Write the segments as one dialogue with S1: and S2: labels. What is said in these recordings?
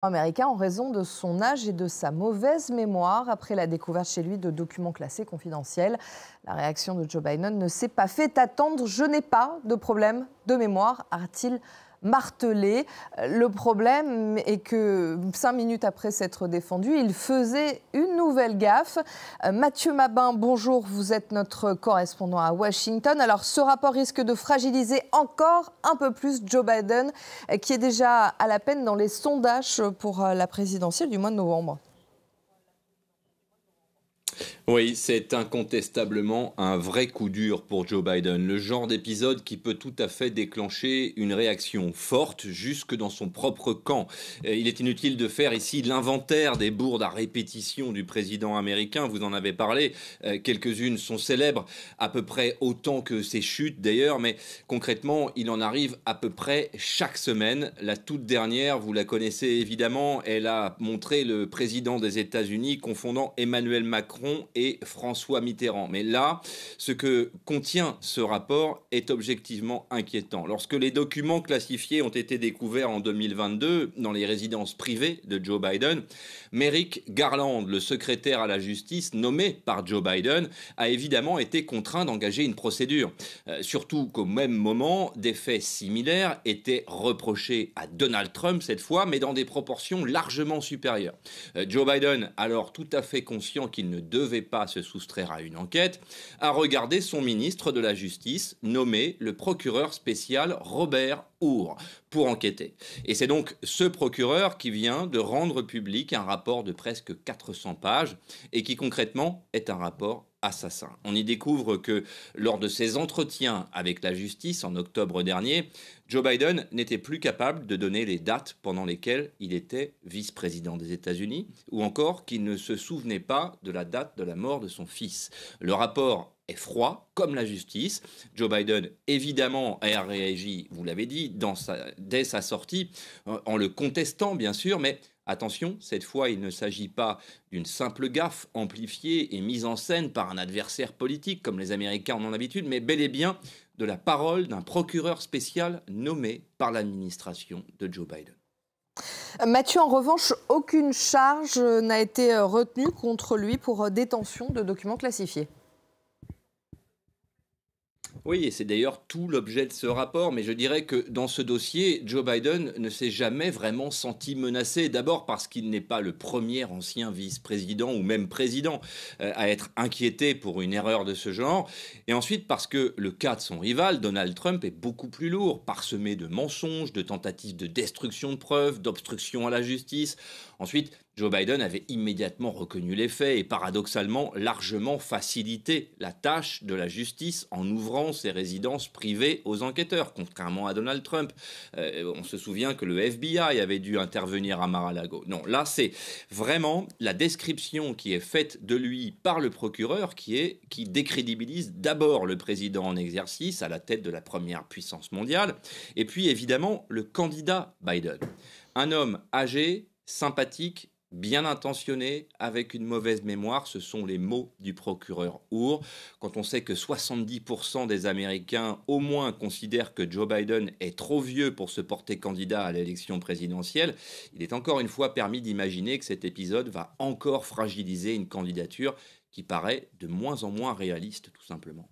S1: américain en raison de son âge et de sa mauvaise mémoire après la découverte chez lui de documents classés confidentiels. La réaction de Joe Biden ne s'est pas fait attendre. « Je n'ai pas de problème de mémoire », a-t-il martelé. Le problème est que 5 minutes après s'être défendu, il faisait une nouvelle gaffe. Mathieu Mabin, bonjour, vous êtes notre correspondant à Washington. Alors ce rapport risque de fragiliser encore un peu plus Joe Biden, qui est déjà à la peine dans les sondages pour la présidentielle du mois de novembre.
S2: Oui, c'est incontestablement un vrai coup dur pour Joe Biden, le genre d'épisode qui peut tout à fait déclencher une réaction forte jusque dans son propre camp. Il est inutile de faire ici l'inventaire des bourdes à répétition du président américain, vous en avez parlé, quelques-unes sont célèbres, à peu près autant que ses chutes d'ailleurs, mais concrètement, il en arrive à peu près chaque semaine. La toute dernière, vous la connaissez évidemment, elle a montré le président des États-Unis confondant Emmanuel Macron et François Mitterrand. Mais là, ce que contient ce rapport est objectivement inquiétant. Lorsque les documents classifiés ont été découverts en 2022 dans les résidences privées de Joe Biden, Merrick Garland, le secrétaire à la justice nommé par Joe Biden, a évidemment été contraint d'engager une procédure. Surtout qu'au même moment, des faits similaires étaient reprochés à Donald Trump cette fois, mais dans des proportions largement supérieures. Joe Biden, alors tout à fait conscient qu'il ne devait pas se soustraire à une enquête, a regardé son ministre de la Justice nommé le procureur spécial Robert Hur pour enquêter. Et c'est donc ce procureur qui vient de rendre public un rapport de presque 400 pages et qui concrètement est un rapport assassin. On y découvre que lors de ses entretiens avec la justice en octobre dernier, Joe Biden n'était plus capable de donner les dates pendant lesquelles il était vice-président des États-Unis, ou encore qu'il ne se souvenait pas de la date de la mort de son fils. Le rapport est froid, comme la justice. Joe Biden, évidemment, a réagi, vous l'avez dit, dès sa sortie, en le contestant, bien sûr, mais attention, cette fois, il ne s'agit pas d'une simple gaffe amplifiée et mise en scène par un adversaire politique, comme les Américains en ont l'habitude, mais bel et bien de la parole d'un procureur spécial nommé par l'administration de Joe Biden.
S1: Mathieu, en revanche, aucune charge n'a été retenue contre lui pour détention de documents classifiés.
S2: Oui, et c'est d'ailleurs tout l'objet de ce rapport, mais je dirais que dans ce dossier, Joe Biden ne s'est jamais vraiment senti menacé. D'abord parce qu'il n'est pas le premier ancien vice-président ou même président à être inquiété pour une erreur de ce genre. Et ensuite parce que le cas de son rival, Donald Trump, est beaucoup plus lourd, parsemé de mensonges, de tentatives de destruction de preuves, d'obstruction à la justice. Ensuite, Joe Biden avait immédiatement reconnu les faits et paradoxalement largement facilité la tâche de la justice en ouvrant ses résidences privées aux enquêteurs, contrairement à Donald Trump. On se souvient que le FBI avait dû intervenir à Mar-a-Lago. Non, là c'est vraiment la description qui est faite de lui par le procureur qui décrédibilise d'abord le président en exercice à la tête de la première puissance mondiale et puis évidemment le candidat Biden. Un homme âgé, sympathique, bien intentionné, avec une mauvaise mémoire, ce sont les mots du procureur Hur. Quand on sait que 70% des Américains au moins considèrent que Joe Biden est trop vieux pour se porter candidat à l'élection présidentielle, il est encore une fois permis d'imaginer que cet épisode va encore fragiliser une candidature qui paraît de moins en moins réaliste, tout simplement.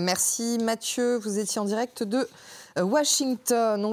S1: Merci Mathieu, vous étiez en direct de Washington.